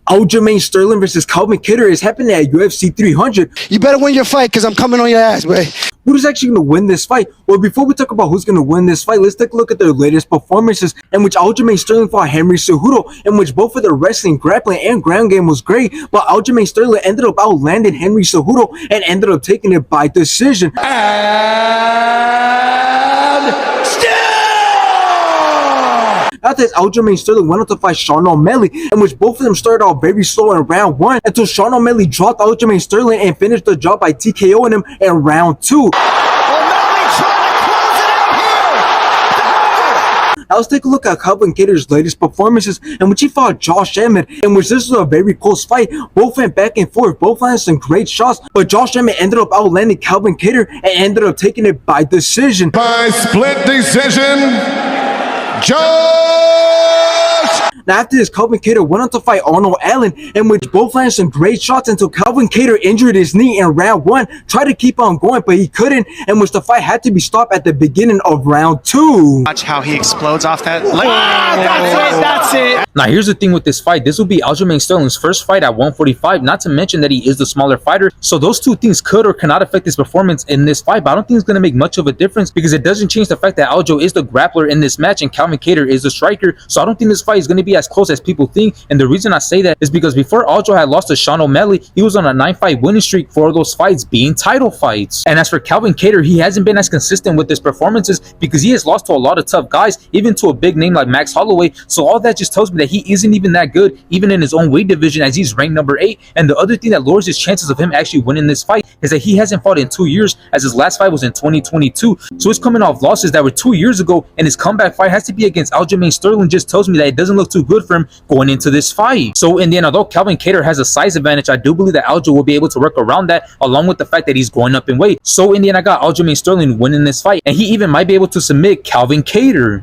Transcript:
Aljamain Sterling versus Calvin Kattar is happening at UFC 300. You better win your fight because I'm coming on your ass, boy. Who's actually going to win this fight? Well, before we talk about who's going to win this fight, let's take a look at their latest performances, in which Aljamain Sterling fought Henry Cejudo, in which both of their wrestling, grappling, and ground game was great, but Aljamain Sterling ended up outlanding Henry Cejudo and ended up taking it by decision. And still! After this, Aljamain Sterling went on to fight Sean O'Malley, in which both of them started out very slow in round 1 until Sean O'Malley dropped Aljamain Sterling and finished the job by TKOing him in round 2. Now let's take a look at Calvin Kattar's latest performances, in which he fought Josh Emmett, in which this was a very close fight. Both went back and forth, both landed some great shots, but Josh Emmett ended up outlanding Calvin Kattar and ended up taking it by decision. By split decision, Josh! Now after this, Calvin Kattar went on to fight Arnold Allen, in which both landed some great shots until Calvin Kattar injured his knee in round 1, tried to keep on going, but he couldn't, in which the fight had to be stopped at the beginning of round 2. Watch how he explodes off that leg. That's it. Now here's the thing with this fight. This will be Aljamain Sterling's first fight at 145, not to mention that he is the smaller fighter. So those two things could or cannot affect his performance in this fight, but I don't think it's going to make much of a difference because it doesn't change the fact that Aljo is the grappler in this match and Calvin Kattar is the striker. So I don't think this fight is going to be as close as people think, and the reason I say that is because before Aljo had lost to Sean O'Malley, he was on a 9-fight winning streak, 4 of those fights being title fights. And as for Calvin Kattar, he hasn't been as consistent with his performances because he has lost to a lot of tough guys, even to a big name like Max Holloway. So all that just tells me that he isn't even that good, even in his own weight division, as he's ranked number 8. And the other thing that lowers his chances of him actually winning this fight is that he hasn't fought in 2 years, as his last fight was in 2022. So he's coming off losses that were 2 years ago, and his comeback fight has to be against Aljamain Sterling. Just tells me that it doesn't look too good for him going into this fight. So in the end, although Calvin Kattar has a size advantage, I do believe that Aljo will be able to work around that, along with the fact that he's going up in weight. So in the end, I got Aljamain Sterling winning this fight, and he even might be able to submit Calvin Kattar.